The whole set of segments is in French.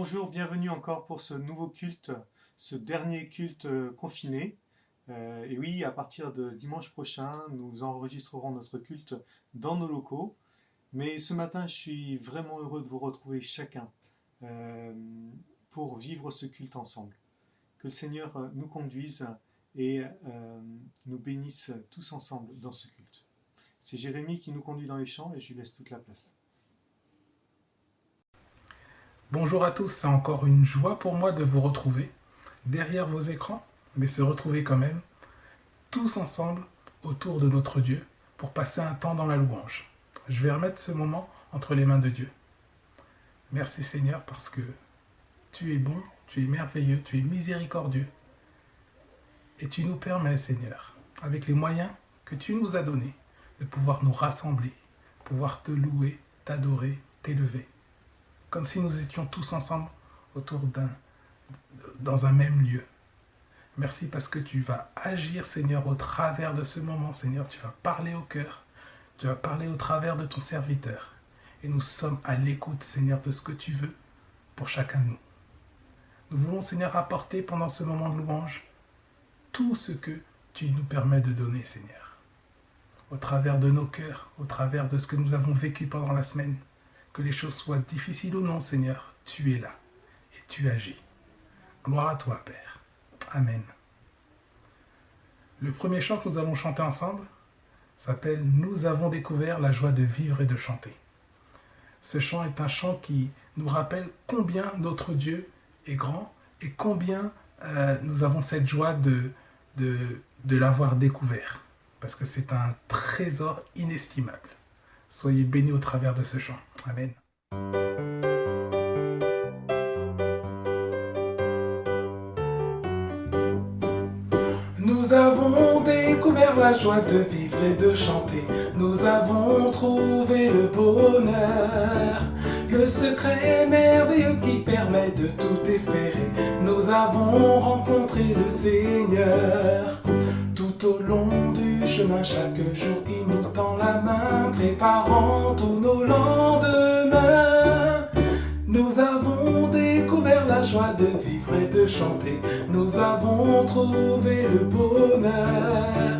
bonjour, bienvenue encore pour ce nouveau culte, ce dernier culte confiné. Et oui, à partir de dimanche prochain, nous enregistrerons notre culte dans nos locaux. Mais ce matin, je suis vraiment heureux de vous retrouver chacun euh, pour vivre ce culte ensemble. Que le Seigneur nous conduise et nous bénisse tous ensemble dans ce culte. C'est Jérémie qui nous conduit dans les chants et je lui laisse toute la place. Bonjour à tous, c'est encore une joie pour moi de vous retrouver derrière vos écrans, mais se retrouver quand même tous ensemble autour de notre Dieu pour passer un temps dans la louange. Je vais remettre ce moment entre les mains de Dieu. Merci Seigneur parce que tu es bon, tu es merveilleux, tu es miséricordieux et tu nous permets Seigneur, avec les moyens que tu nous as donnés, de pouvoir nous rassembler, pouvoir te louer, t'adorer, t'élever. Comme si nous étions tous ensemble dans un même lieu. Merci parce que tu vas agir, Seigneur, au travers de ce moment, Seigneur. Tu vas parler au cœur, tu vas parler au travers de ton serviteur. Et nous sommes à l'écoute, Seigneur, de ce que tu veux pour chacun de nous. Nous voulons, Seigneur, apporter pendant ce moment de louange tout ce que tu nous permets de donner, Seigneur. Au travers de nos cœurs, au travers de ce que nous avons vécu pendant la semaine. Que les choses soient difficiles ou non, Seigneur, tu es là et tu agis. Gloire à toi, Père. Amen. Le premier chant que nous allons chanter ensemble s'appelle « Nous avons découvert la joie de vivre et de chanter ». Ce chant est un chant qui nous rappelle combien notre Dieu est grand et combien nous avons cette joie de l'avoir découvert. Parce que c'est un trésor inestimable. Soyez bénis au travers de ce chant. Amen. Nous avons découvert la joie de vivre et de chanter. Nous avons trouvé le bonheur, le secret merveilleux qui permet de tout espérer. Nous avons rencontré le Seigneur. Tout au long du chemin, chaque jour, il nous tend la main, préparant tous nos lendemains. Nous avons découvert la joie de vivre et de chanter. Nous avons trouvé le bonheur,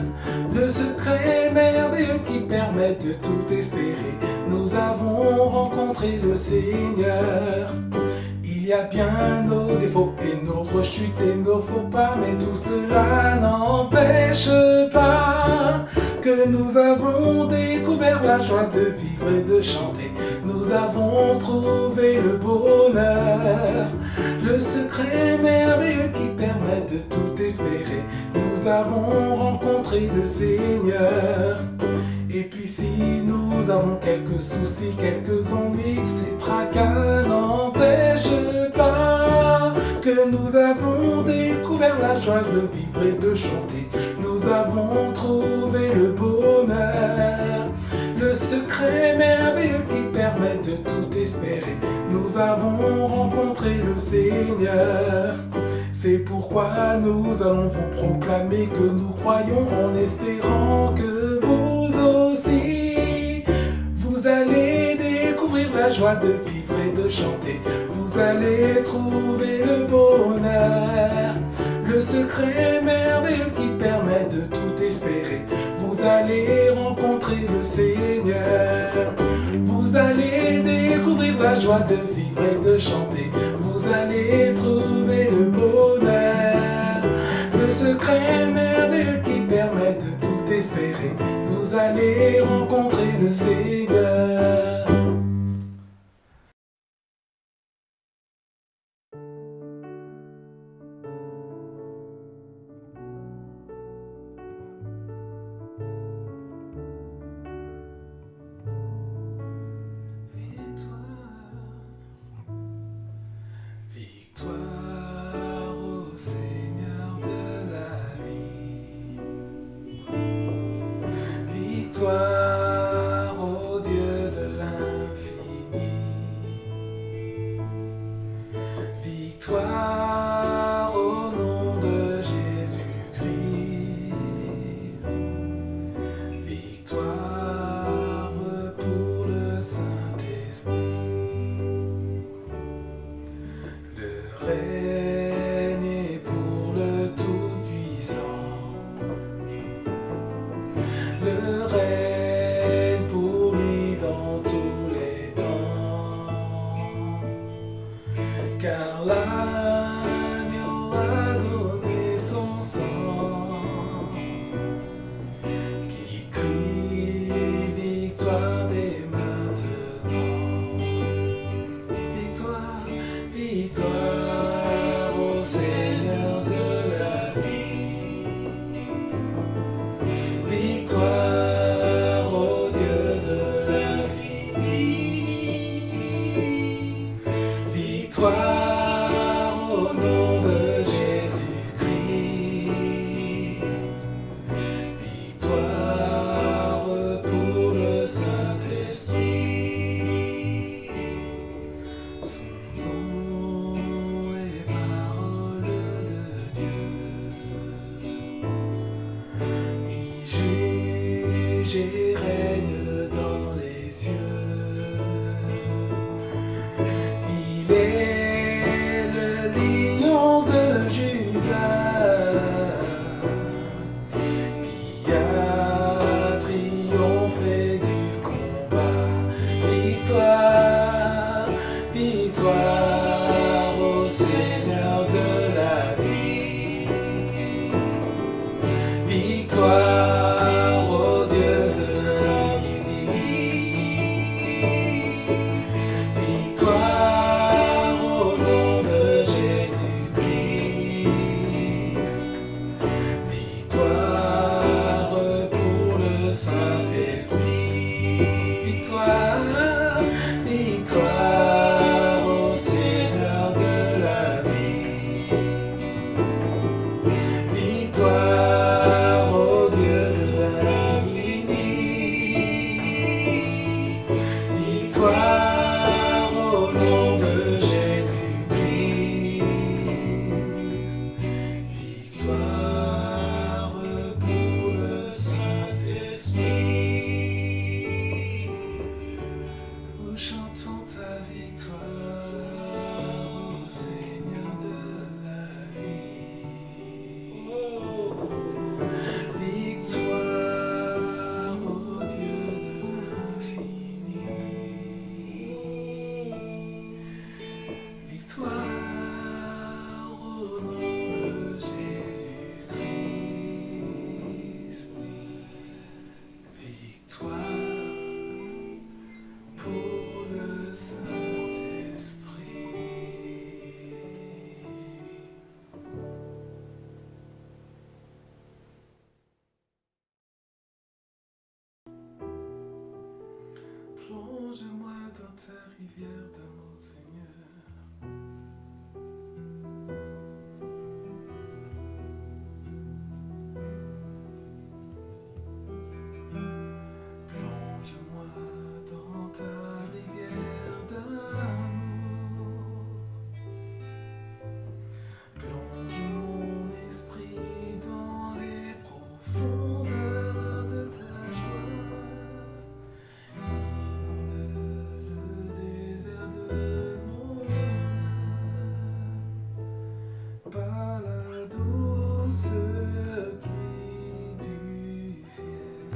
le secret merveilleux qui permet de tout espérer. Nous avons rencontré le Seigneur. Il y a bien nos défauts et nos rechutes et nos faux pas, mais tout cela n'empêche pas que nous avons découvert la joie de vivre et de chanter. Nous avons trouvé le bonheur, le secret merveilleux qui permet de tout espérer. Nous avons rencontré le Seigneur. Et puis si nous avons quelques soucis, quelques ennuis, ces tracas n'empêchent pas que nous avons découvert la joie de vivre et de chanter. Nous avons trouvé le bonheur, le secret merveilleux qui permet de tout espérer. Nous avons rencontré le Seigneur. C'est pourquoi nous allons vous proclamer que nous croyons en espérant que vous aussi, vous allez découvrir la joie de vivre et de chanter. Vous allez trouver le bonheur, le secret merveilleux qui permet de tout espérer. Vous allez rencontrer le Seigneur. Vous allez découvrir la joie de vivre et de chanter. Vous allez trouver le bonheur, le secret merveilleux qui permet de tout espérer. Vous allez rencontrer le Seigneur. Victoire au Seigneur de la vie. Victoire au Dieu de l'infini. Victoire au nom de Jésus-Christ. Victoire pour le Saint-Esprit. Saint-Esprit. Victoire, victoire au Seigneur de la vie. Victoire au Dieu de l'infini. Victoire au nom de Jésus-Christ. Victoire pour le Saint-Esprit. Nous chantons ta victoire, ô Seigneur de la vie. Victoire au Dieu de l'infini. Victoire au nom de Jésus-Christ. Victoire pour le Saint-Esprit. Plonge-moi dans ta rivière d'amour, Seigneur. Plonge-moi dans ta rivière d'amour. Plonge mon esprit dans les profondeurs de ta joie. Inonde le désert de mon âme par la douce pluie du ciel.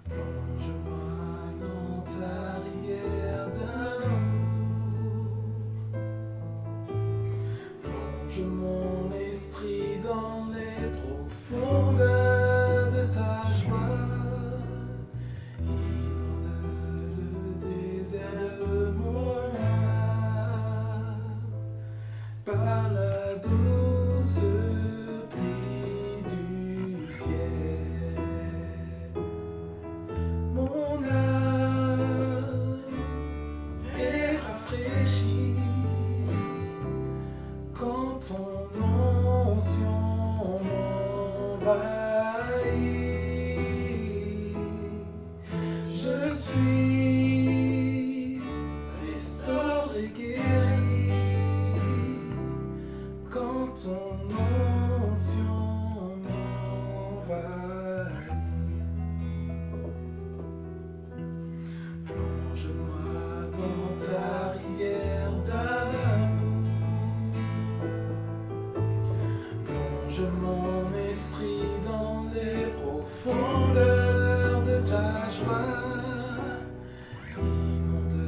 Plonge-moi dans ta rivière d'amour. Plonge mon esprit dans les profondeurs de ta joie. Inonde le désert de mon âme par la douce pluie du ciel. Mon âme est rafraîchie quand ton onction m'envahit. Je suis restauré, guéri quand ton onction m'envahit. Plonge-moi dans ta rivière d'amour. Plonge mon esprit dans les profondeurs de ta joie. Inonde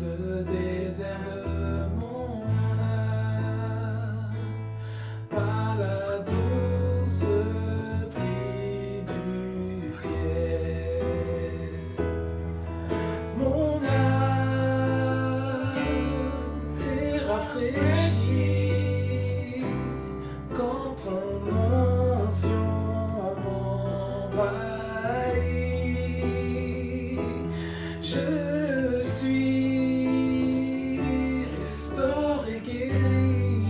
le désert de mon âme par la douce pluie du ciel. Mon âme est rafraîchie quand ton onction m'envahit. Je suis restauré, guéri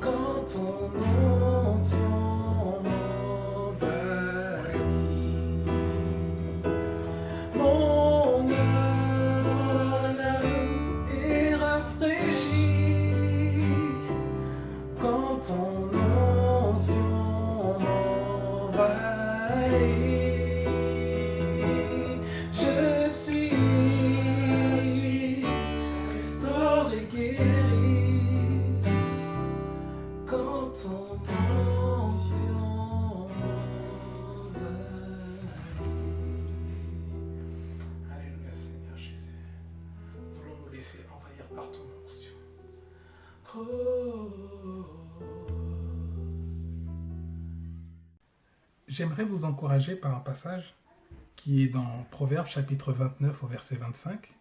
quand ton onction m'envahit. Mon âme est rafraîchie quand ton onction m'envahit. Je suis restauré, guéri quand ton onction m'envahit. Alléluia, Seigneur Jésus. Voulons nous laisser envahir par ton onction. J'aimerais vous encourager par un passage qui est dans Proverbes chapitre 29 au verset 25.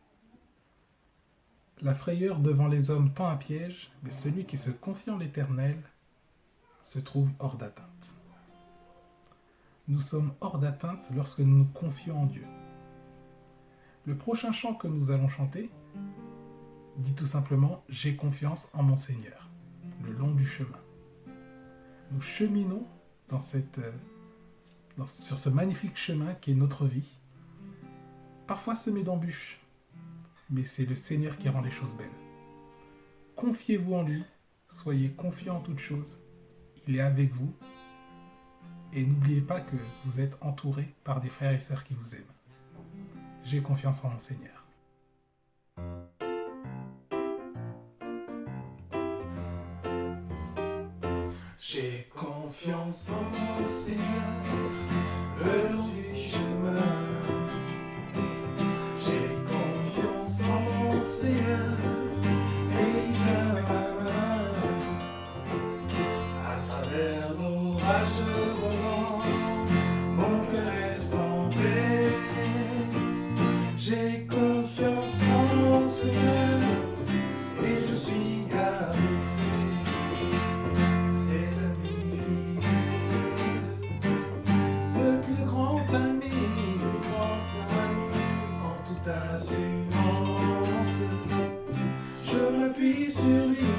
La frayeur devant les hommes tend un piège, mais celui qui se confie en l'Éternel se trouve hors d'atteinte. nous sommes hors d'atteinte lorsque nous nous confions en Dieu. Le prochain chant que nous allons chanter dit tout simplement « J'ai confiance en mon Seigneur » le long du chemin. Nous cheminons sur ce magnifique chemin qui est notre vie, parfois semé d'embûches, mais c'est le Seigneur qui rend les choses belles. Confiez-vous en lui, soyez confiants en toutes choses, il est avec vous, et n'oubliez pas que vous êtes entourés par des frères et sœurs qui vous aiment. J'ai confiance en mon Seigneur. J'ai confiance en mon Seigneur, le long du chemin. J'ai confiance en mon Seigneur, et il tient ma main. À travers l'orage roulant, mon cœur reste en paix. J'ai confiance en mon Seigneur, et je suis gardé. Assurance, je m'appuie sur lui.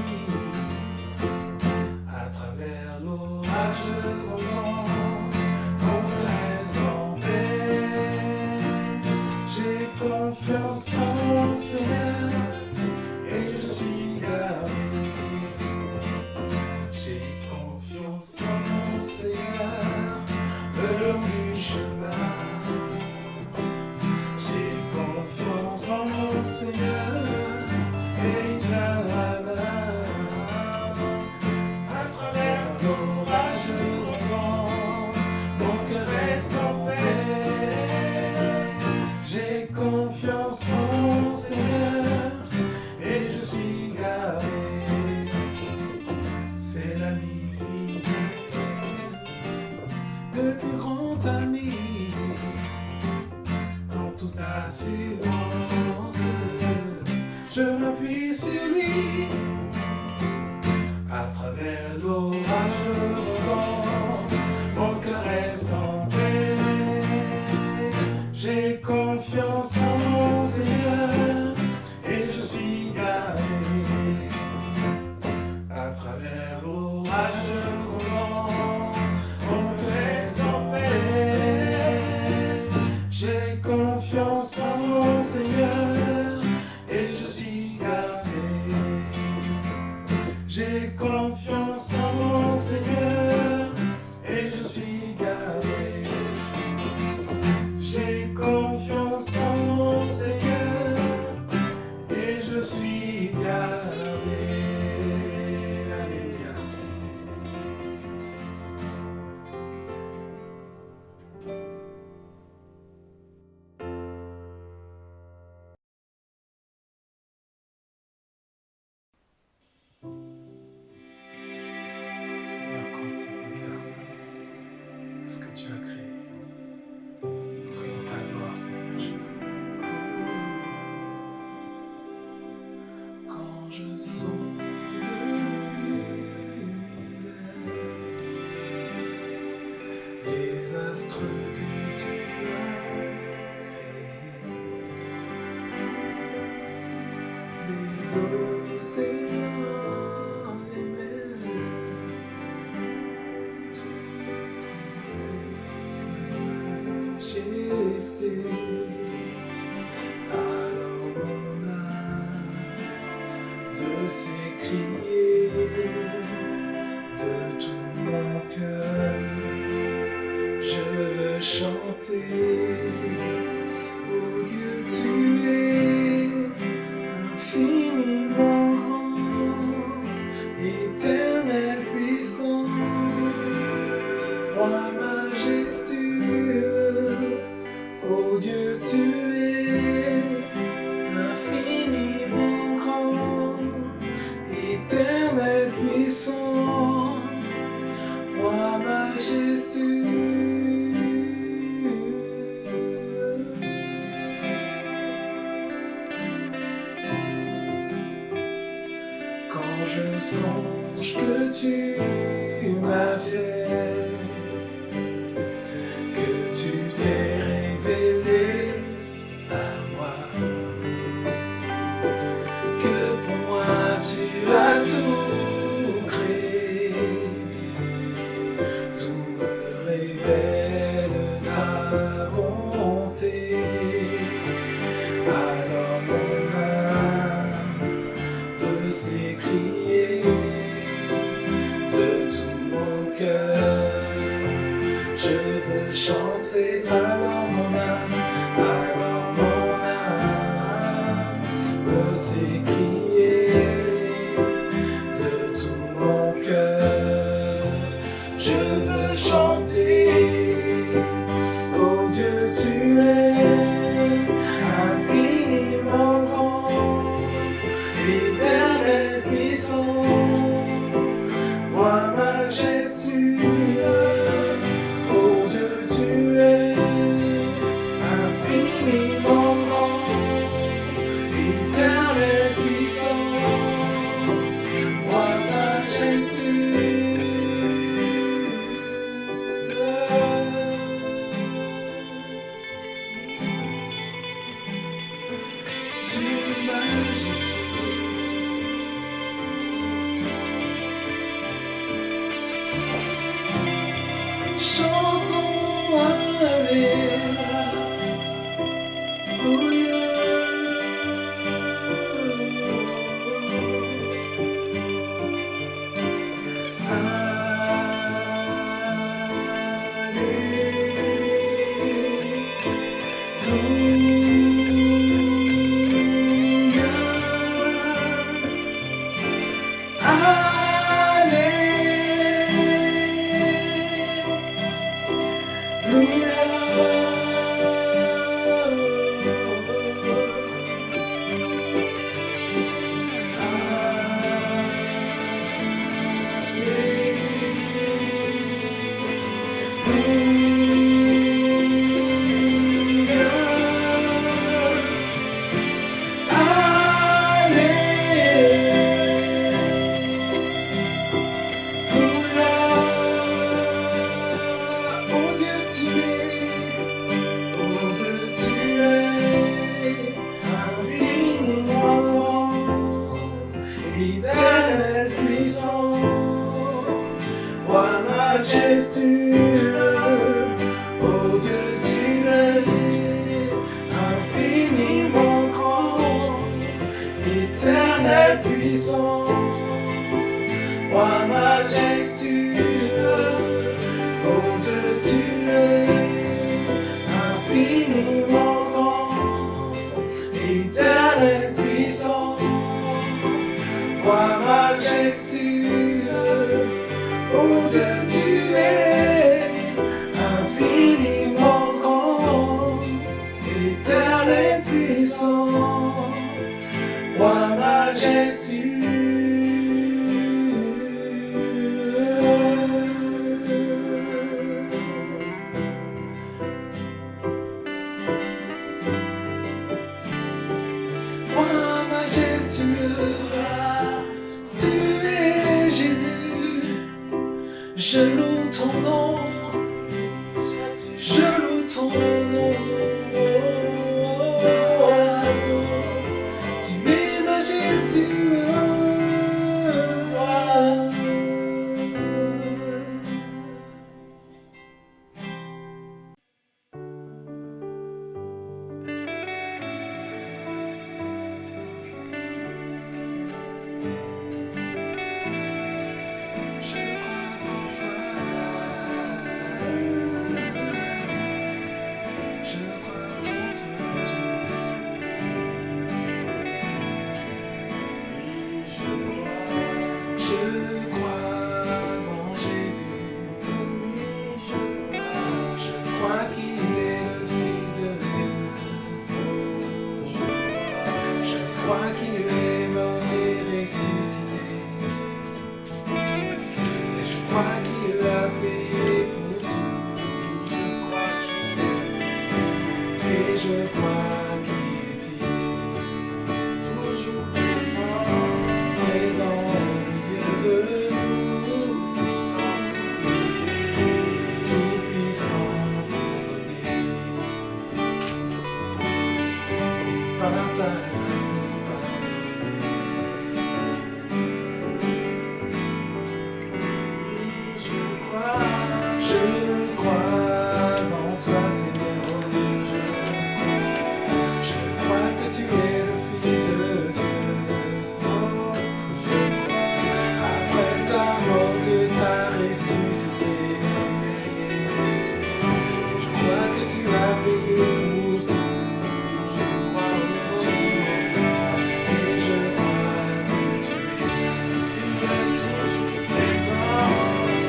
À travers l'orage roulant, mon cœur reste en paix. J'ai confiance en mon Seigneur, et je suis gardé. J'ai confiance en mon Seigneur, le long du chemin. En mon Seigneur, et il tient la main. À travers l'orage roulant, mon cœur reste en paix. J'ai confiance en mon Seigneur, et je suis gardé. C'est l'ami fidèle, le plus grand ami, en toute assurance. Je m'appuie sur lui. À travers l'orage roulant, mon cœur reste en paix. J'ai confiance en mon Seigneur, et je suis gardé. À travers l'orage roulant, mon cœur reste en paix. J'ai confiance en mon Seigneur, et je suis gardé. J'ai confiance en mon Seigneur, et je suis gardé. J'ai confiance en mon Seigneur, et je suis gardé. Alléluia. Seigneur, quand on regarde ce que tu as créé, nous voyons ta gloire, Seigneur Jésus. Quand je sonde l'univers, les astres que tu as créés, les océans, les mers, tu me révèles ta majesté. Alors mon âme veut s'écrier de tout mon cœur. Je veux chanter, oh Dieu, tu es infiniment grand, éternel puissant, roi majestueux. Oh Dieu, tu es infiniment grand, éternel puissant, roi majestueux. chanter, alors mon âme peut s'écrier de tout mon cœur. Je veux chanter, oh Dieu, tu es infiniment grand, éternel puissant, roi majestueux. Oh Dieu, tu es infiniment grand, éternel puissant, roi majestueux. Tu es majestueux. Chantons Alléluia. Éternel puissant, roi majestueux, oh Dieu, tu es infiniment grand, éternel puissant, roi majestueux, oh Dieu, tu es infiniment grand, éternel puissant, roi majestueux, oh Dieu, tu es infiniment grand, éternel puissant, roi majestueux. Roi majestueux, tu es Jésus, je loue ton nom, je loue ton nom. Tu es majestueux. Je crois en toi. Je crois en toi, Jésus. Je crois en Jésus. Je crois qu'il est le Fils de Dieu. Je crois qu'il est mort et ressuscité. Et je crois qu'il a payé pour tout. Et je crois qu'il est ici, présent au milieu de nous, tout puissant pour nous guérir. Et par ta grâce nous pardonner. Je crois en toi, Seigneur. Je crois que tu es le Fils de Dieu. Après ta mort, tu t'as ressuscité. tu as payé pour tout. Je crois que tu es là. Et je crois que tu es là. Tu es toujours présent.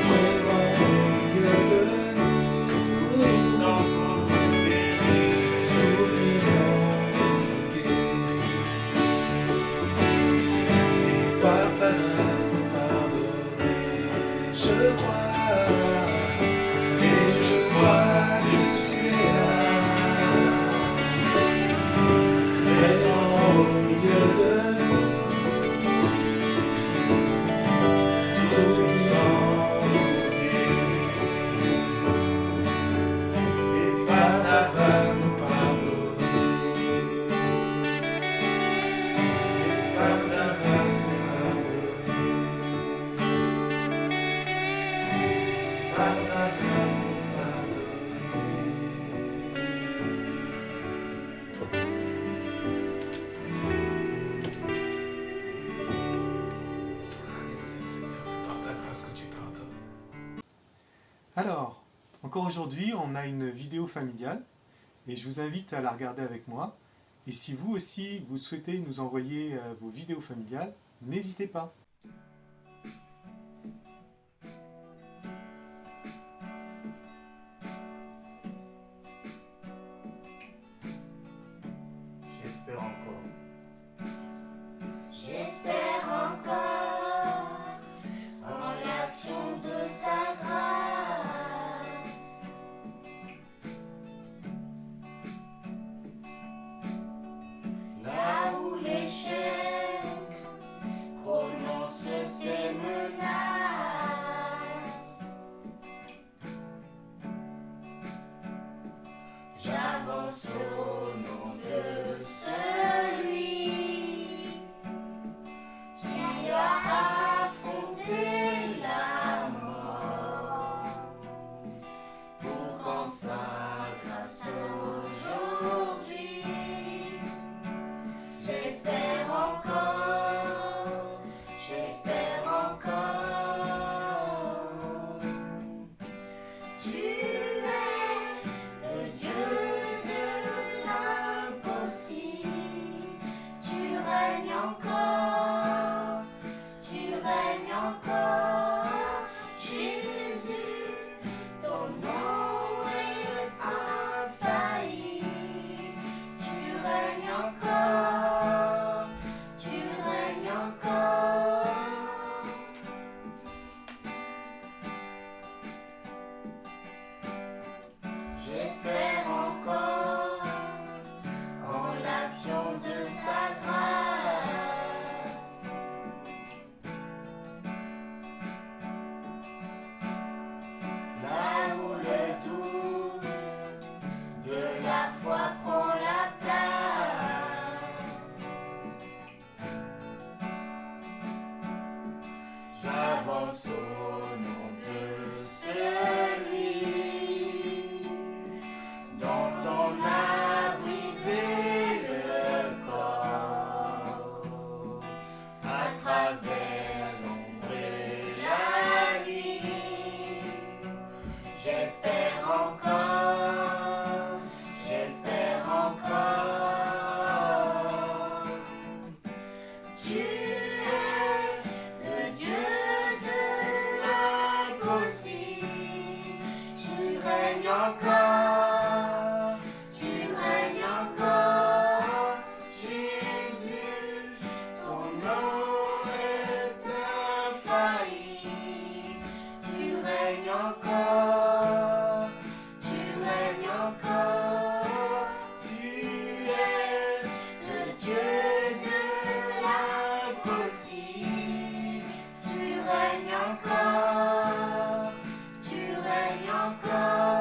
Présent au milieu de nous. Tout-puissant pour nous guérir. Tout puissant pour nous guérir. Et par ta grâce nous pardonner. Je crois. Et je crois que tu es là. Présent au milieu de nous. Tout puissant pour nous guérir. Et par ta grâce nous pardonner. Et par ta grâce nous pardonner. Et par ta grâce nous pardonner. Alléluia Seigneur, c'est par ta grâce que tu pardonnes. Alors, encore aujourd'hui, on a une vidéo familiale et je vous invite à la regarder avec moi. Et si vous aussi, vous souhaitez nous envoyer vos vidéos familiales, n'hésitez pas. J'espère encore. J'espère encore en l'action de ta grâce. Là où l'échec prononce ses menaces, j'avance au nom de celui qui a affronté la mort pour qu'en sa grâce aujourd'hui, j'espère encore, j'espère encore. Tu es le Dieu de l'impossible, tu règnes encore, tu règnes encore. Jésus, ton nom est infaillible, tu règnes encore, tu règnes encore. J'espère encore en l'action de sa grâce. Là où le doute de la foi prend la place, j'avance au nom de celui dont on a brisé le corps à travers l'ombre et la nuit. J'espère encore, j'espère encore. Tu es le Dieu de l'impossible, tu règnes encore, tu règnes encore. Jésus, ton nom est infaillible, tu règnes encore, tu règnes encore. Tu es le Dieu de l'impossible, tu règnes encore, tu règnes encore.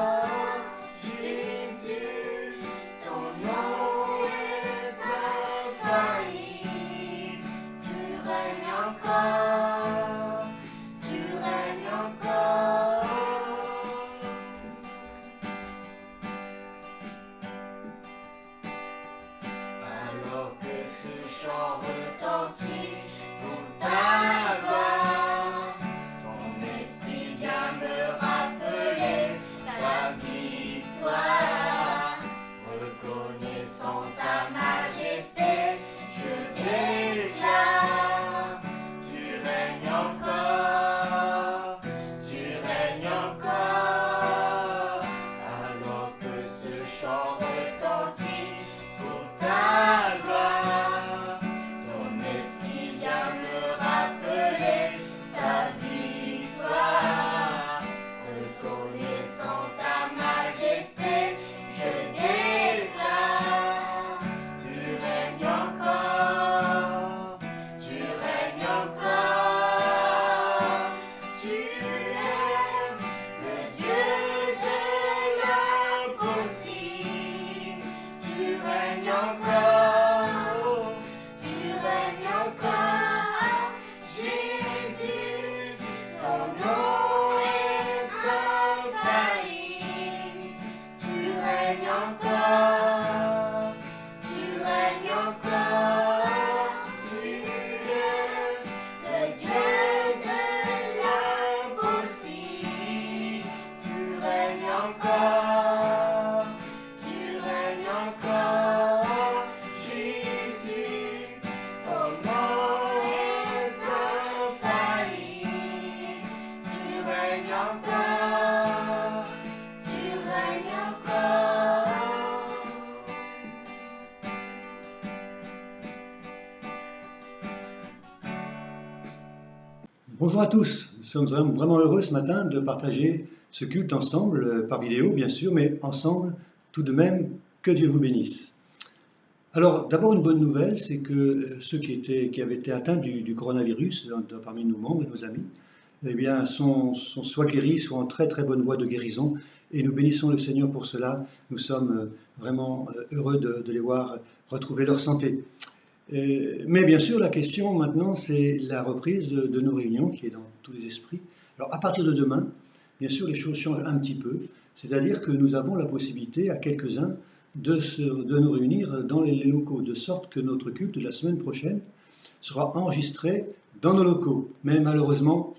Bonjour à tous, nous sommes vraiment heureux ce matin de partager ce culte ensemble, par vidéo bien sûr, mais ensemble tout de même, que Dieu vous bénisse. Alors d'abord une bonne nouvelle, c'est que ceux qui avaient été atteints du coronavirus, parmi nos membres et nos amis, eh bien, sont soit guéris, soit en très très bonne voie de guérison, et nous bénissons le Seigneur pour cela. Nous sommes vraiment heureux de les voir retrouver leur santé. Mais bien sûr, la question maintenant, c'est la reprise de nos réunions qui est dans tous les esprits. Alors à partir de demain, bien sûr, les choses changent un petit peu, c'est-à-dire que nous avons la possibilité à quelques-uns de nous réunir dans les locaux, de sorte que notre culte de la semaine prochaine sera enregistré dans nos locaux, mais malheureusement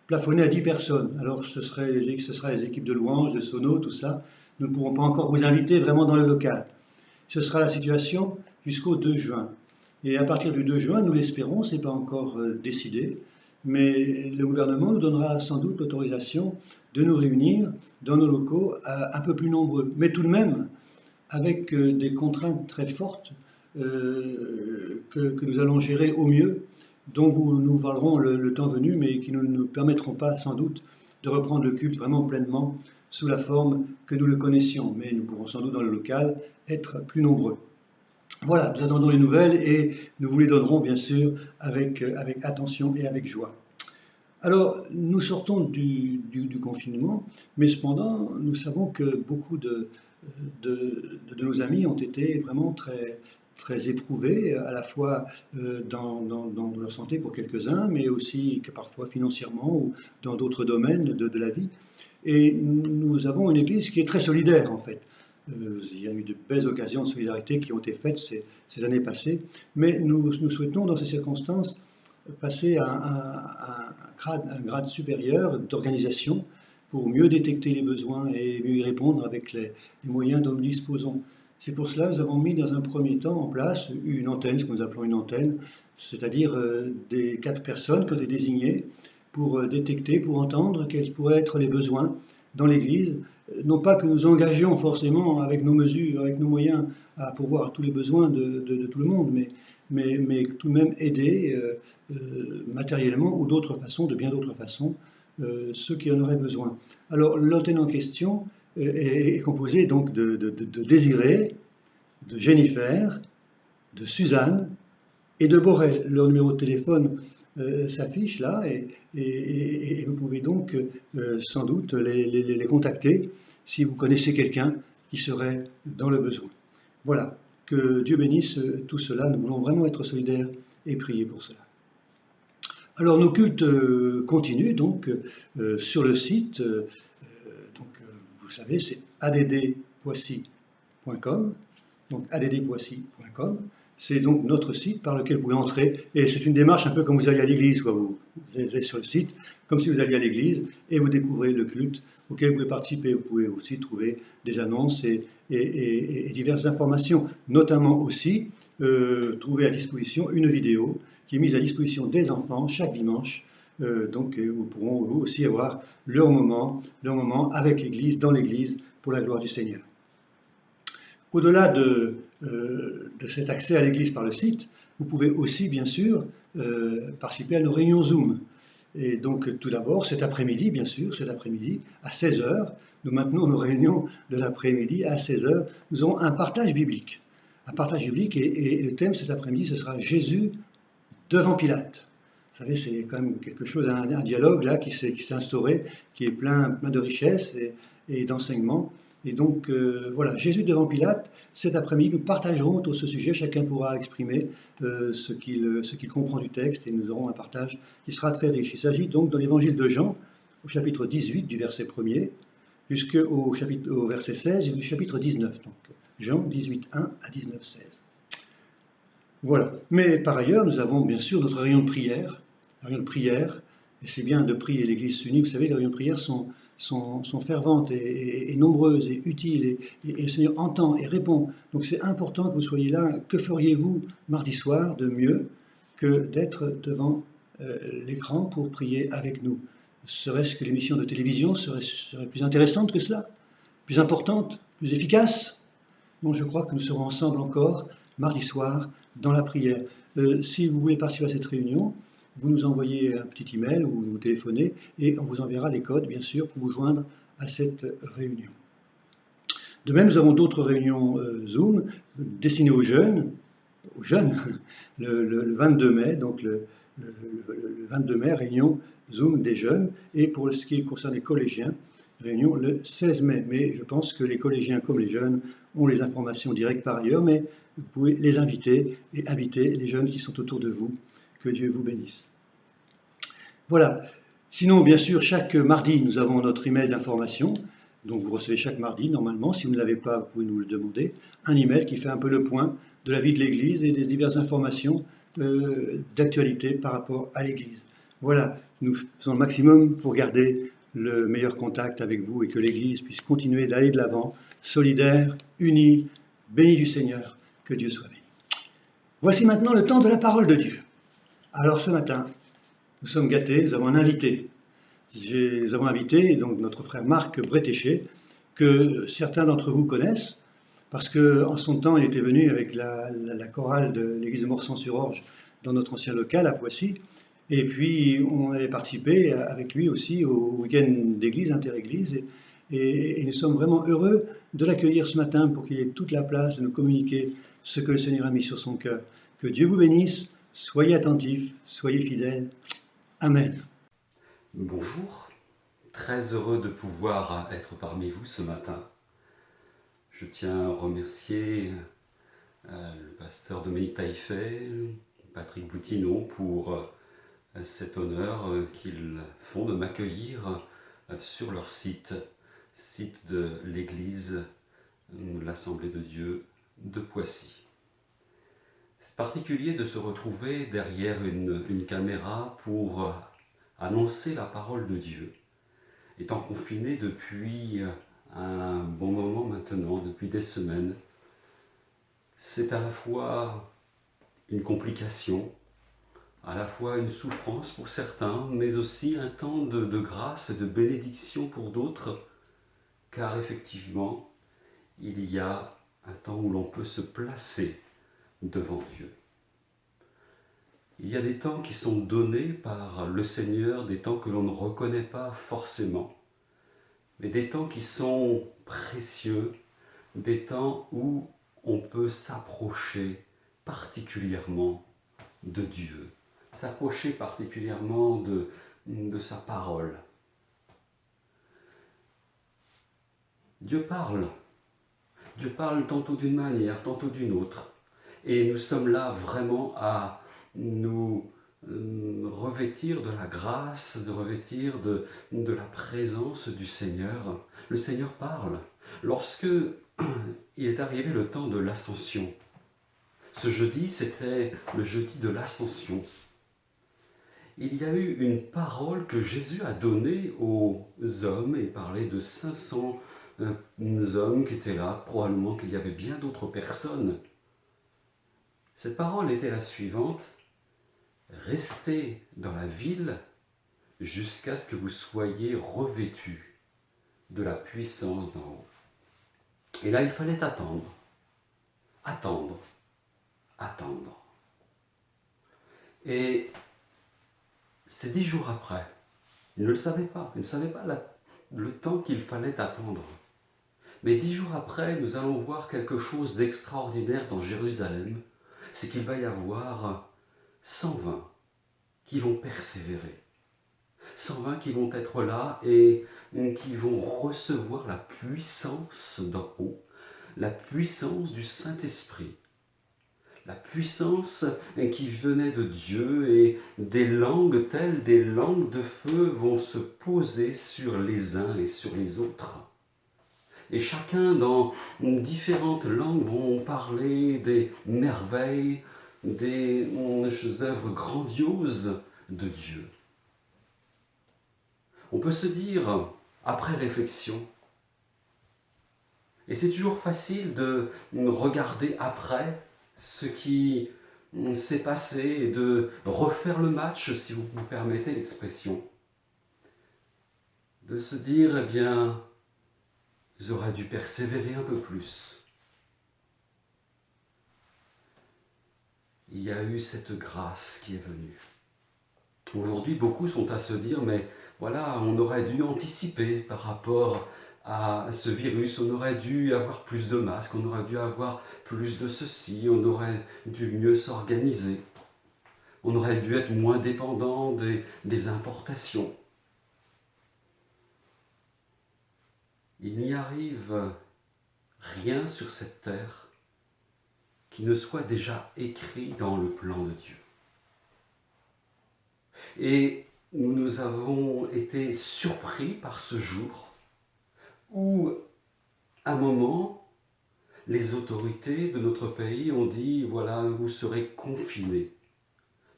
plafonné à 10 personnes. Alors ce sera les équipes de louanges, de sono, tout ça. Nous ne pourrons pas encore vous inviter vraiment dans le local. Ce sera la situation jusqu'au 2 juin. Et à partir du 2 juin, nous l'espérons, ce n'est pas encore décidé, mais le gouvernement nous donnera sans doute l'autorisation de nous réunir dans nos locaux un peu plus nombreux. Mais tout de même, avec des contraintes très fortes que nous allons gérer au mieux, dont nous parlerons le temps venu, mais qui ne nous permettront pas sans doute de reprendre le culte vraiment pleinement sous la forme que nous le connaissions. Mais nous pourrons sans doute dans le local être plus nombreux. Voilà, nous attendons les nouvelles et nous vous les donnerons bien sûr avec attention et avec joie. Alors, nous sortons du confinement, mais cependant, nous savons que beaucoup de nos amis ont été vraiment très, très éprouvés, à la fois dans leur santé pour quelques-uns, mais aussi que parfois financièrement ou dans d'autres domaines de la vie. Et nous avons une Église qui est très solidaire en fait. Il y a eu de belles occasions de solidarité qui ont été faites ces années passées, mais nous souhaitons dans ces circonstances passer à un grade supérieur d'organisation pour mieux détecter les besoins et mieux y répondre avec les moyens dont nous disposons. C'est pour cela que nous avons mis dans un premier temps en place une antenne, ce que nous appelons une antenne, c'est-à-dire des 4 personnes que nous avons désignées pour détecter, pour entendre quels pourraient être les besoins dans l'Église. Non pas que nous engagions forcément avec nos mesures, avec nos moyens à pourvoir tous les besoins de tout le monde, mais tout de même aider matériellement ou d'autres façons, de bien d'autres façons, ceux qui en auraient besoin. Alors l'antenne en question est composée donc de Désiré, de Jennifer, de Suzanne et de Boré. Leur numéro de téléphone s'affiche là et vous pouvez donc sans doute les contacter si vous connaissez quelqu'un qui serait dans le besoin. Voilà, que Dieu bénisse tout cela, nous voulons vraiment être solidaires et prier pour cela. Alors nos cultes continuent donc sur le site, vous savez c'est addpoissy.com, donc addpoissy.com. C'est donc notre site par lequel vous pouvez entrer, et c'est une démarche un peu comme vous alliez à l'église, vous allez sur le site, comme si vous alliez à l'église, et vous découvrez le culte auquel vous pouvez participer. Vous pouvez aussi trouver des annonces et diverses informations, notamment aussi trouver à disposition une vidéo qui est mise à disposition des enfants chaque dimanche, donc vous pourront vous aussi avoir leur moment avec l'église, dans l'église, pour la gloire du Seigneur. Au-delà de cet accès à l'église par le site, vous pouvez aussi, bien sûr, participer à nos réunions Zoom. Et donc, tout d'abord, cet après-midi, bien sûr, cet après-midi, à 16h, nous maintenons nos réunions de l'après-midi à 16h, nous aurons un partage biblique. Un partage biblique, et le thème cet après-midi, ce sera Jésus devant Pilate. Vous savez, c'est quand même quelque chose, un dialogue là qui s'est instauré, qui est plein de richesses et d'enseignements. Et donc, voilà, Jésus devant Pilate, cet après-midi, nous partagerons autour de ce sujet, chacun pourra exprimer ce qu'il comprend du texte, et nous aurons un partage qui sera très riche. Il s'agit donc dans l'évangile de Jean, au chapitre 18, du verset 1er, jusqu'au verset 16, et du chapitre 19, donc Jean 18, 1 à 19, 16. Voilà. Mais par ailleurs, nous avons bien sûr notre réunion de prière, et c'est bien de prier, l'Église s'unit. Vous savez, les réunions de prière sont ferventes et nombreuses et utiles, et le Seigneur entend et répond. Donc c'est important que vous soyez là. Que feriez-vous mardi soir de mieux que d'être devant l'écran pour prier avec nous? Serait-ce que l'émission de télévision serait plus intéressante que cela? Plus importante? Plus efficace? Non, je crois que nous serons ensemble encore mardi soir dans la prière. Si vous voulez participer à cette réunion, vous nous envoyez un petit email ou vous nous téléphonez et on vous enverra les codes, bien sûr, pour vous joindre à cette réunion. De même, nous avons d'autres réunions Zoom destinées aux jeunes, le 22 mai, donc le 22 mai, réunion Zoom des jeunes, et pour ce qui concerne les collégiens, réunion le 16 mai. Mais je pense que les collégiens comme les jeunes ont les informations directes par ailleurs, mais vous pouvez les inviter et inviter les jeunes qui sont autour de vous. Que Dieu vous bénisse. Voilà. Sinon, bien sûr, chaque mardi, nous avons notre email d'information. Donc vous recevez chaque mardi, normalement. Si vous ne l'avez pas, vous pouvez nous le demander. Un email qui fait un peu le point de la vie de l'Église et des diverses informations d'actualité par rapport à l'Église. Voilà. Nous faisons le maximum pour garder le meilleur contact avec vous et que l'Église puisse continuer d'aller de l'avant, solidaire, unie, bénie du Seigneur. Que Dieu soit béni. Voici maintenant le temps de la parole de Dieu. Alors ce matin, nous sommes gâtés, nous avons un invité. Nous avons invité donc notre frère Marc Bretéché, que certains d'entre vous connaissent, parce qu'en son temps, il était venu avec la chorale de l'église de Morsan-sur-Orge dans notre ancien local à Poissy, et puis on avait participé avec lui aussi au week-end d'église, inter-église, et nous sommes vraiment heureux de l'accueillir ce matin pour qu'il ait toute la place de nous communiquer ce que le Seigneur a mis sur son cœur. Que Dieu vous bénisse. Soyez attentifs, soyez fidèles. Amen. Bonjour, très heureux de pouvoir être parmi vous ce matin. Je tiens à remercier le pasteur Dominique Taillefer, Patrick Boutinon pour cet honneur qu'ils font de m'accueillir sur leur site de l'église, l'Assemblée de Dieu de Poissy. C'est particulier de se retrouver derrière une caméra pour annoncer la parole de Dieu. Étant confiné depuis un bon moment maintenant, depuis des semaines, c'est à la fois une complication, à la fois une souffrance pour certains, mais aussi un temps de grâce et de bénédiction pour d'autres, car effectivement, il y a un temps où l'on peut se placer devant Dieu. Il y a des temps qui sont donnés par le Seigneur, des temps que l'on ne reconnaît pas forcément, mais des temps qui sont précieux, des temps où on peut s'approcher particulièrement de Dieu, s'approcher particulièrement de sa parole. Dieu parle tantôt d'une manière, tantôt d'une autre. Et nous sommes là vraiment à nous revêtir de la grâce, de revêtir de la présence du Seigneur. Le Seigneur parle. Lorsque il est arrivé le temps de l'Ascension, ce jeudi, c'était le jeudi de l'Ascension. Il y a eu une parole que Jésus a donnée aux hommes, et parlait de 500 hommes qui étaient là, probablement qu'il y avait bien d'autres personnes. Cette parole était la suivante: restez dans la ville jusqu'à ce que vous soyez revêtus de la puissance d'en haut. Et là, il fallait attendre. Et c'est 10 jours après. Ils ne le savaient pas. Ils ne savaient pas le temps qu'il fallait attendre. Mais 10 jours après, nous allons voir quelque chose d'extraordinaire dans Jérusalem. C'est qu'il va y avoir 120 qui vont persévérer. 120 qui vont être là et qui vont recevoir la puissance d'en haut, la puissance du Saint-Esprit, la puissance qui venait de Dieu, et des langues telles des langues de feu vont se poser sur les uns et sur les autres. Et chacun dans différentes langues vont parler des merveilles, des œuvres grandioses de Dieu. On peut se dire, après réflexion, et c'est toujours facile de regarder après ce qui s'est passé et de refaire le match, si vous me permettez l'expression, de se dire, eh bien, j'aurais dû persévérer un peu plus. Il y a eu cette grâce qui est venue. Aujourd'hui, beaucoup sont à se dire, mais voilà, on aurait dû anticiper par rapport à ce virus, on aurait dû avoir plus de masques, on aurait dû avoir plus de ceci, on aurait dû mieux s'organiser, on aurait dû être moins dépendant des importations. Il n'y arrive rien sur cette terre qui ne soit déjà écrit dans le plan de Dieu. Et nous avons été surpris par ce jour où, à un moment, les autorités de notre pays ont dit « voilà, vous serez confinés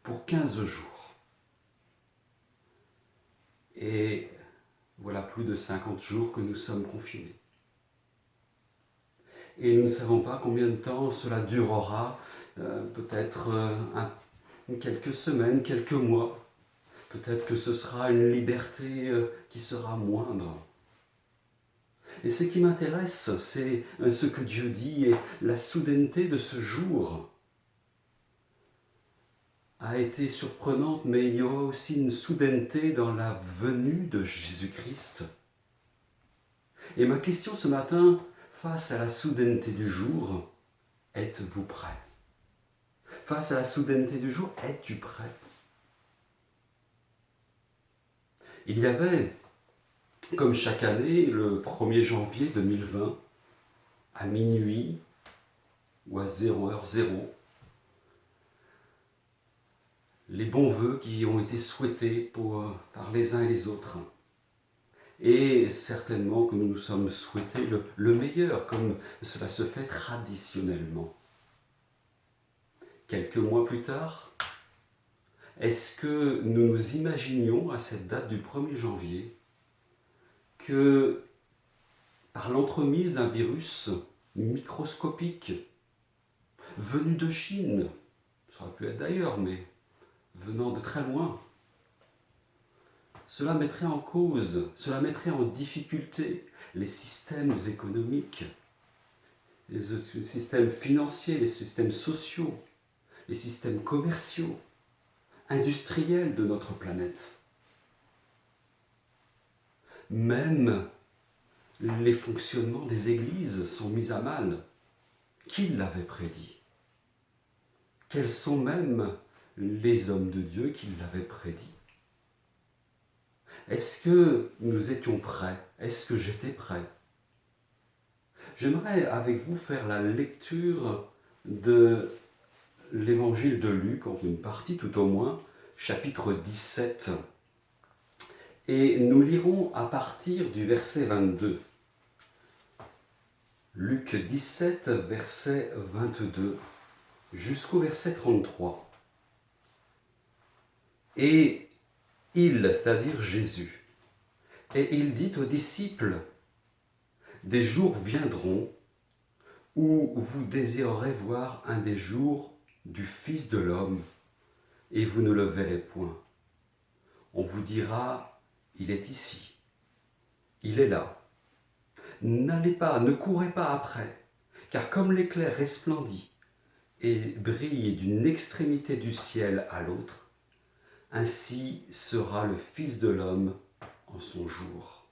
pour 15 jours ». Et voilà plus de 50 jours que nous sommes confinés. Et nous ne savons pas combien de temps cela durera, peut-être quelques semaines, quelques mois. Peut-être que ce sera une liberté qui sera moindre. Et ce qui m'intéresse, c'est ce que Dieu dit, et la soudaineté de ce jour a été surprenante, mais il y aura aussi une soudaineté dans la venue de Jésus-Christ. Et ma question ce matin, face à la soudaineté du jour, êtes-vous prêt? Face à la soudaineté du jour, es-tu prêt? Il y avait, comme chaque année, le 1er janvier 2020, à minuit ou à 0h00, les bons vœux qui ont été souhaités par les uns et les autres. Et certainement que nous nous sommes souhaités le meilleur, comme cela se fait traditionnellement. Quelques mois plus tard, est-ce que nous nous imaginions à cette date du 1er janvier que par l'entremise d'un virus microscopique venu de Chine, ça aurait pu être d'ailleurs, mais venant de très loin, cela mettrait en cause, cela mettrait en difficulté les systèmes économiques, les systèmes financiers, les systèmes sociaux, les systèmes commerciaux, industriels de notre planète. Même les fonctionnements des églises sont mis à mal. Qui l'avait prédit? Quels sont même les hommes de Dieu qui l'avaient prédit? Est-ce que nous étions prêts? Est-ce que j'étais prêt? J'aimerais avec vous faire la lecture de l'évangile de Luc, en une partie tout au moins, chapitre 17. Et nous lirons à partir du verset 22. Luc 17, verset 22, jusqu'au verset 33. Et il, c'est-à-dire Jésus, et il dit aux disciples, « Des jours viendront où vous désirerez voir un des jours du Fils de l'homme, et vous ne le verrez point. On vous dira, il est ici, il est là. N'allez pas, ne courez pas après, car comme l'éclair resplendit et brille d'une extrémité du ciel à l'autre, ainsi sera le Fils de l'homme en son jour.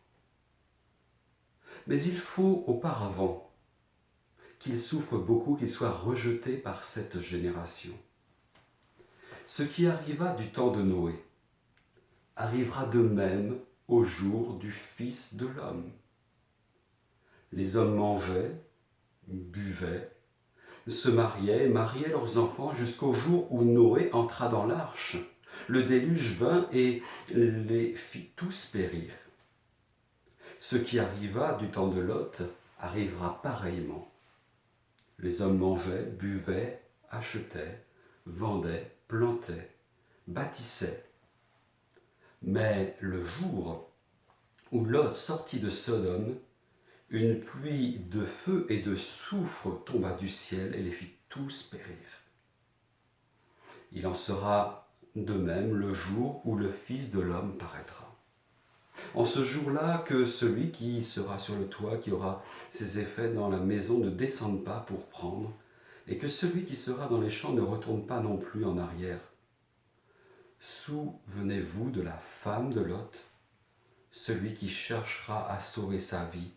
Mais il faut auparavant qu'il souffre beaucoup, qu'il soit rejeté par cette génération. Ce qui arriva du temps de Noé arrivera de même au jour du Fils de l'homme. Les hommes mangeaient, buvaient, se mariaient et mariaient leurs enfants jusqu'au jour où Noé entra dans l'arche. Le déluge vint et les fit tous périr. Ce qui arriva du temps de Lot arrivera pareillement. Les hommes mangeaient, buvaient, achetaient, vendaient, plantaient, bâtissaient. Mais le jour où Lot sortit de Sodome, une pluie de feu et de soufre tomba du ciel et les fit tous périr. Il en sera de même le jour où le Fils de l'homme paraîtra. En ce jour-là, que celui qui sera sur le toit, qui aura ses effets dans la maison, ne descende pas pour prendre, et que celui qui sera dans les champs ne retourne pas non plus en arrière. souvenez-vous de la femme de Lot. Celui qui cherchera à sauver sa vie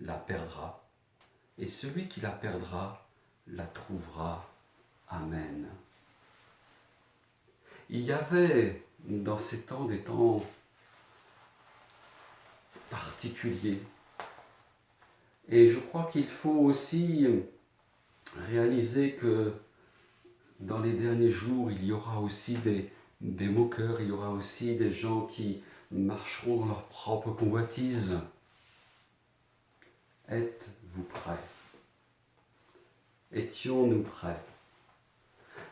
la perdra, et celui qui la perdra la trouvera. Amen. Il y avait dans ces temps des temps particuliers. Et je crois qu'il faut aussi réaliser que dans les derniers jours, il y aura aussi des moqueurs, il y aura aussi des gens qui marcheront dans leur propre convoitise. Êtes-vous prêts? Étions-nous prêts?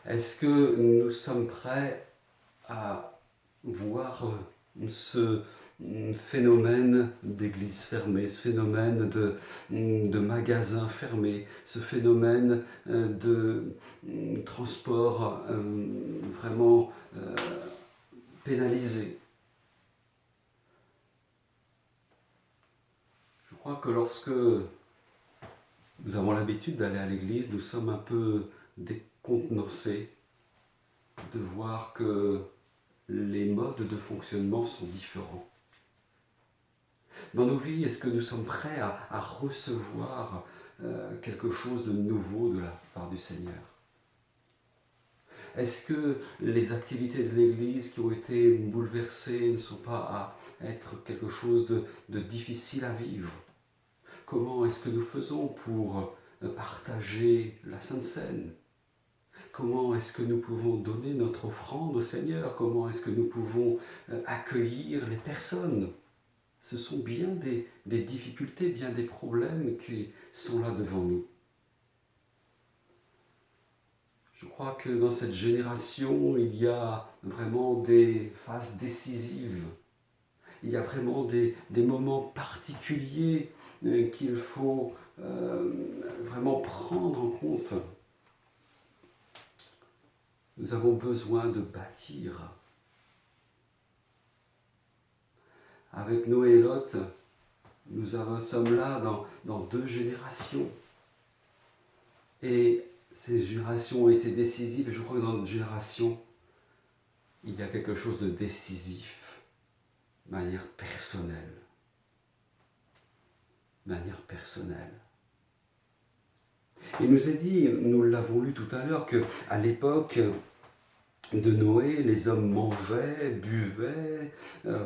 Est-ce que nous sommes prêts à voir ce phénomène d'église fermée, ce phénomène de magasins fermés, ce phénomène de transport vraiment pénalisé? Je crois que lorsque nous avons l'habitude d'aller à l'église, nous sommes un peu décontenancés de voir que les modes de fonctionnement sont différents. Dans nos vies, est-ce que nous sommes prêts à recevoir quelque chose de nouveau de la part du Seigneur? Est-ce que les activités de l'Église qui ont été bouleversées ne sont pas à être quelque chose de difficile à vivre? Comment est-ce que nous faisons pour partager la Sainte Seine? Comment est-ce que nous pouvons donner notre offrande au Seigneur? Comment est-ce que nous pouvons accueillir les personnes? Ce sont bien des difficultés, bien des problèmes qui sont là devant nous. Je crois que dans cette génération, il y a vraiment des phases décisives. Il y a vraiment des moments particuliers qu'il faut vraiment prendre en compte. Nous avons besoin de bâtir. Avec Noé et Lot, nous sommes là dans 2 générations. Et ces générations ont été décisives, et je crois que dans notre génération, il y a quelque chose de décisif, de manière personnelle. De manière personnelle. Il nous est dit, nous l'avons lu tout à l'heure, qu'à l'époque de Noé, les hommes mangeaient, buvaient,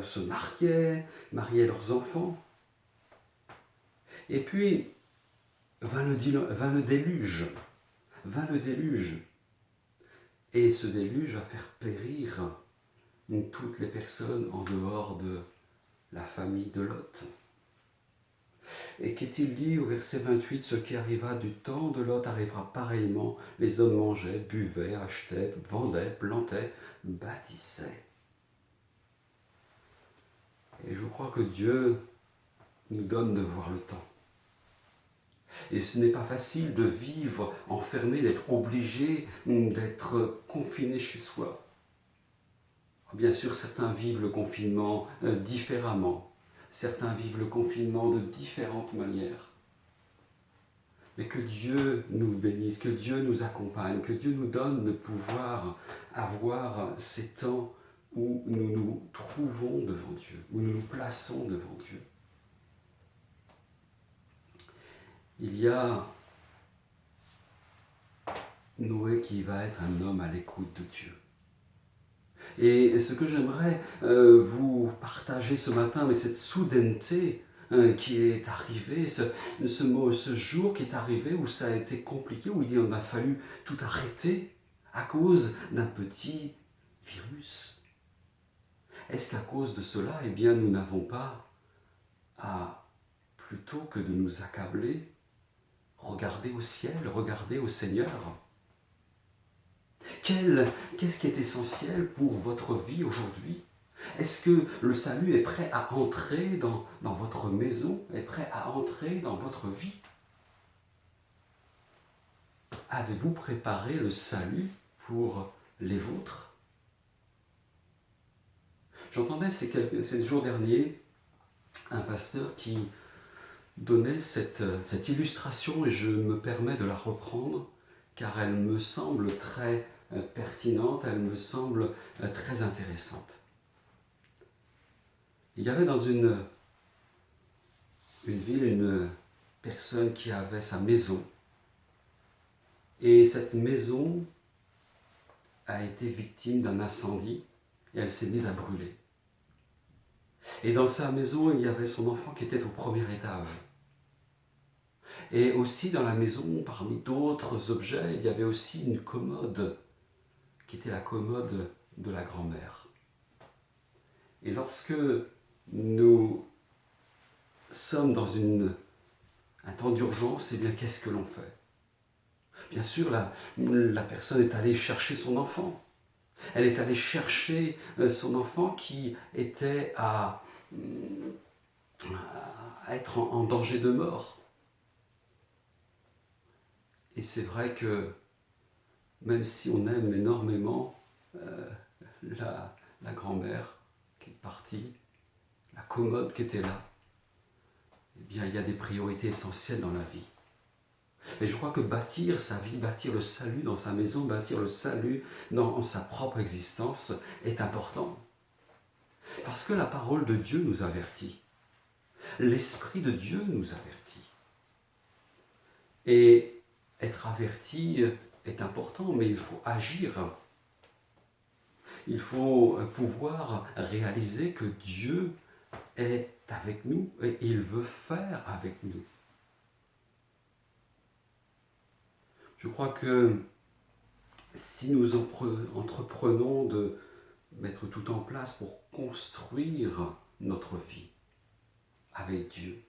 se mariaient leurs enfants. Et puis, vint le déluge. Et ce déluge va faire périr toutes les personnes en dehors de la famille de Lot. Et qu'est-il dit au verset 28, ce qui arriva du temps de Lot arrivera pareillement. Les hommes mangeaient, buvaient, achetaient, vendaient, plantaient, bâtissaient. Et je crois que Dieu nous donne de voir le temps. Et ce n'est pas facile de vivre enfermé, d'être obligé, d'être confiné chez soi. Bien sûr, certains vivent le confinement différemment. Certains vivent le confinement de différentes manières. Mais que Dieu nous bénisse, que Dieu nous accompagne, que Dieu nous donne de pouvoir avoir ces temps où nous nous trouvons devant Dieu, où nous nous plaçons devant Dieu. Il y a Noé qui va être un homme à l'écoute de Dieu. Et ce que j'aimerais vous partager ce matin, mais cette soudaineté qui est arrivée, ce jour qui est arrivé où ça a été compliqué, où il en a fallu tout arrêter à cause d'un petit virus. Est-ce qu'à cause de cela, eh bien, nous n'avons pas à, plutôt que de nous accabler, regarder au ciel, regarder au Seigneur? Qu'est-ce qui est essentiel pour votre vie aujourd'hui? Est-ce que le salut est prêt à entrer dans votre maison, est prêt à entrer dans votre vie? Avez-vous préparé le salut pour les vôtres? J'entendais ces jours derniers un pasteur qui donnait cette illustration, et je me permets de la reprendre car elle me semble très pertinente, elle me semble très intéressante. Il y avait dans une ville une personne qui avait sa maison, et cette maison a été victime d'un incendie et elle s'est mise à brûler. Et dans sa maison, il y avait son enfant qui était au premier étage. Et aussi dans la maison, parmi d'autres objets, il y avait aussi une commode qui était la commode de la grand-mère. Et lorsque nous sommes dans un temps d'urgence, eh bien qu'est-ce que l'on fait? Bien sûr, la personne est allée chercher son enfant. Elle est allée chercher son enfant qui était à être en danger de mort. Et c'est vrai que même si on aime énormément la grand-mère qui est partie, la commode qui était là, eh bien il y a des priorités essentielles dans la vie. Et je crois que bâtir sa vie, bâtir le salut dans sa maison, bâtir le salut dans sa propre existence est important. Parce que la parole de Dieu nous avertit. L'Esprit de Dieu nous avertit. Et être averti est important, mais il faut agir. Il faut pouvoir réaliser que Dieu est avec nous et il veut faire avec nous. Je crois que si nous entreprenons de mettre tout en place pour construire notre vie avec Dieu,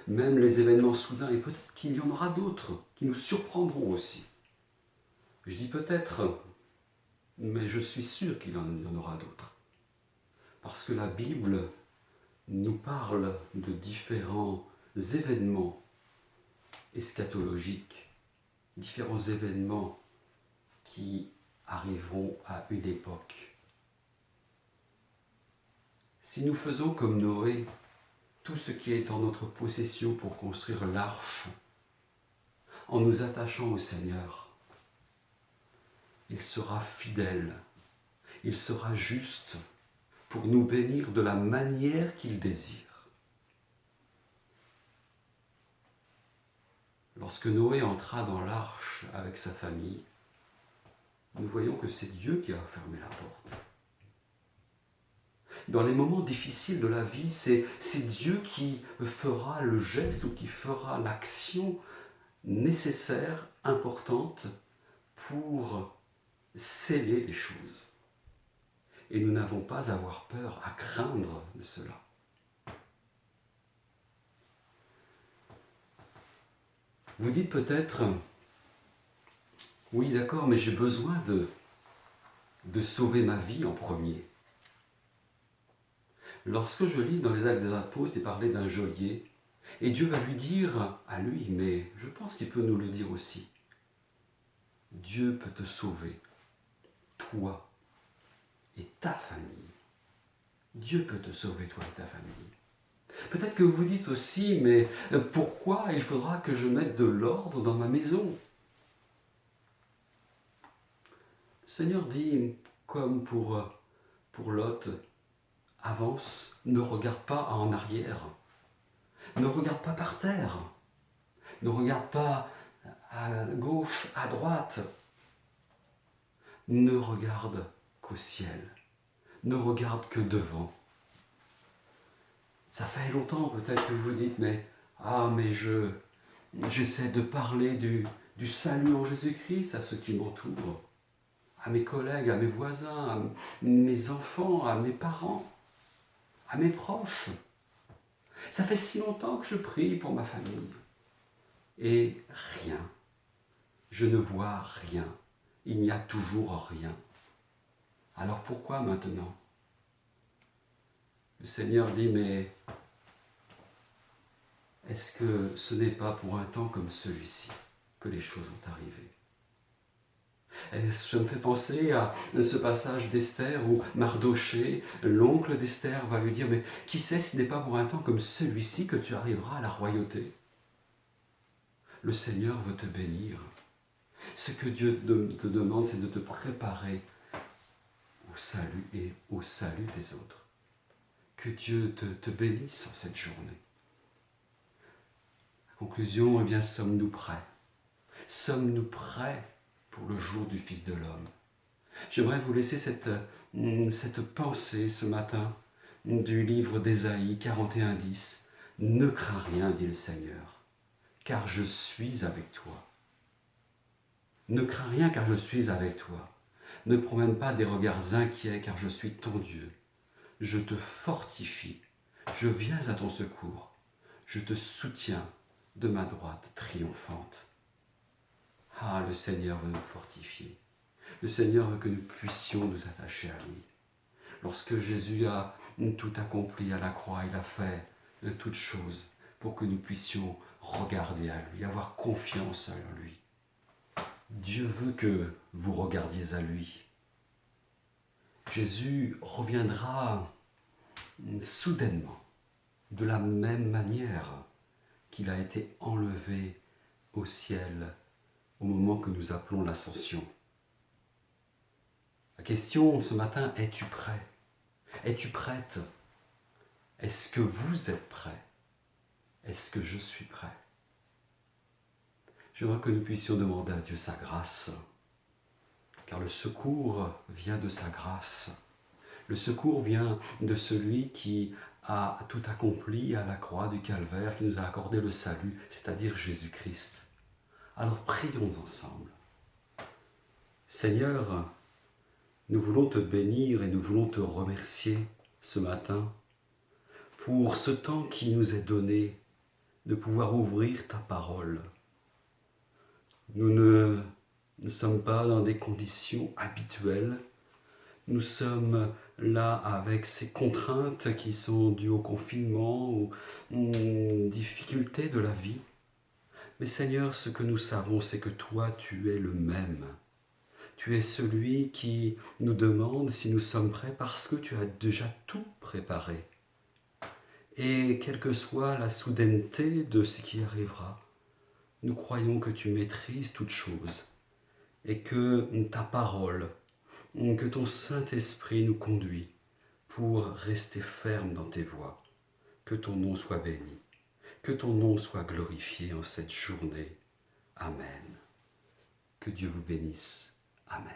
même les événements soudains, et peut-être qu'il y en aura d'autres qui nous surprendront aussi. Je dis peut-être, mais je suis sûr qu'il y en aura d'autres. Parce que la Bible nous parle de différents événements eschatologiques, différents événements qui arriveront à une époque. Si nous faisons comme Noé, tout ce qui est en notre possession pour construire l'arche, en nous attachant au Seigneur, il sera fidèle, il sera juste pour nous bénir de la manière qu'il désire. Lorsque Noé entra dans l'arche avec sa famille, nous voyons que c'est Dieu qui a fermé la porte. Dans les moments difficiles de la vie, c'est Dieu qui fera le geste ou qui fera l'action nécessaire, importante, pour sceller les choses. Et nous n'avons pas à avoir peur, à craindre de cela. Vous dites peut-être, oui d'accord, mais j'ai besoin de sauver ma vie en premier. Lorsque je lis dans les Actes des Apôtres et parler d'un geôlier, et Dieu va lui dire à lui, mais je pense qu'il peut nous le dire aussi, Dieu peut te sauver, toi et ta famille. Dieu peut te sauver, toi et ta famille. Peut-être que vous dites aussi, mais pourquoi il faudra que je mette de l'ordre dans ma maison? Le Seigneur dit, comme pour Lot, avance, ne regarde pas en arrière, ne regarde pas par terre, ne regarde pas à gauche, à droite, ne regarde qu'au ciel, ne regarde que devant. Ça fait longtemps peut-être que vous dites, mais j'essaie de parler du salut en Jésus-Christ à ceux qui m'entourent, à mes collègues, à mes voisins, à mes enfants, à mes parents, à mes proches. Ça fait si longtemps que je prie pour ma famille. Et rien. Je ne vois rien. Il n'y a toujours rien. Alors pourquoi maintenant? Le Seigneur dit, mais est-ce que ce n'est pas pour un temps comme celui-ci que les choses ont arrivé? Et ça me fait penser à ce passage d'Esther où Mardoché, l'oncle d'Esther, va lui dire, mais qui sait, ce n'est pas pour un temps comme celui-ci que tu arriveras à la royauté. Le Seigneur veut te bénir. Ce que Dieu te demande, c'est de te préparer au salut et au salut des autres. Que Dieu te bénisse en cette journée. En conclusion, eh bien, sommes-nous prêts? Sommes-nous prêts pour le jour du Fils de l'homme? J'aimerais vous laisser cette pensée ce matin du livre d'Ésaïe 41:10. Ne crains rien, dit le Seigneur, car je suis avec toi. Ne crains rien, car je suis avec toi. Ne promène pas des regards inquiets, car je suis ton Dieu. Je te fortifie, je viens à ton secours, je te soutiens de ma droite triomphante. Ah, le Seigneur veut nous fortifier. Le Seigneur veut que nous puissions nous attacher à lui. Lorsque Jésus a tout accompli à la croix, il a fait toutes choses pour que nous puissions regarder à lui, avoir confiance en lui. Dieu veut que vous regardiez à lui. Jésus reviendra soudainement, de la même manière qu'il a été enlevé au ciel au moment que nous appelons l'ascension. La question ce matin, es-tu prêt? Es-tu prête? Est-ce que vous êtes prêts? Est-ce que je suis prêt? J'aimerais que nous puissions demander à Dieu sa grâce, car le secours vient de sa grâce. Le secours vient de celui qui a tout accompli à la croix du Calvaire, qui nous a accordé le salut, c'est-à-dire Jésus-Christ. Alors prions ensemble. Seigneur, nous voulons te bénir et nous voulons te remercier ce matin pour ce temps qui nous est donné de pouvoir ouvrir ta parole. Nous ne sommes pas dans des conditions habituelles. Nous sommes là avec ces contraintes qui sont dues au confinement, aux difficultés de la vie. Mais Seigneur, ce que nous savons, c'est que toi, tu es le même. Tu es celui qui nous demande si nous sommes prêts parce que tu as déjà tout préparé. Et quelle que soit la soudaineté de ce qui arrivera, nous croyons que tu maîtrises toutes choses et que ta parole, que ton Saint-Esprit nous conduit pour rester ferme dans tes voies. Que ton nom soit béni, que ton nom soit glorifié en cette journée. Amen. Que Dieu vous bénisse. Amen.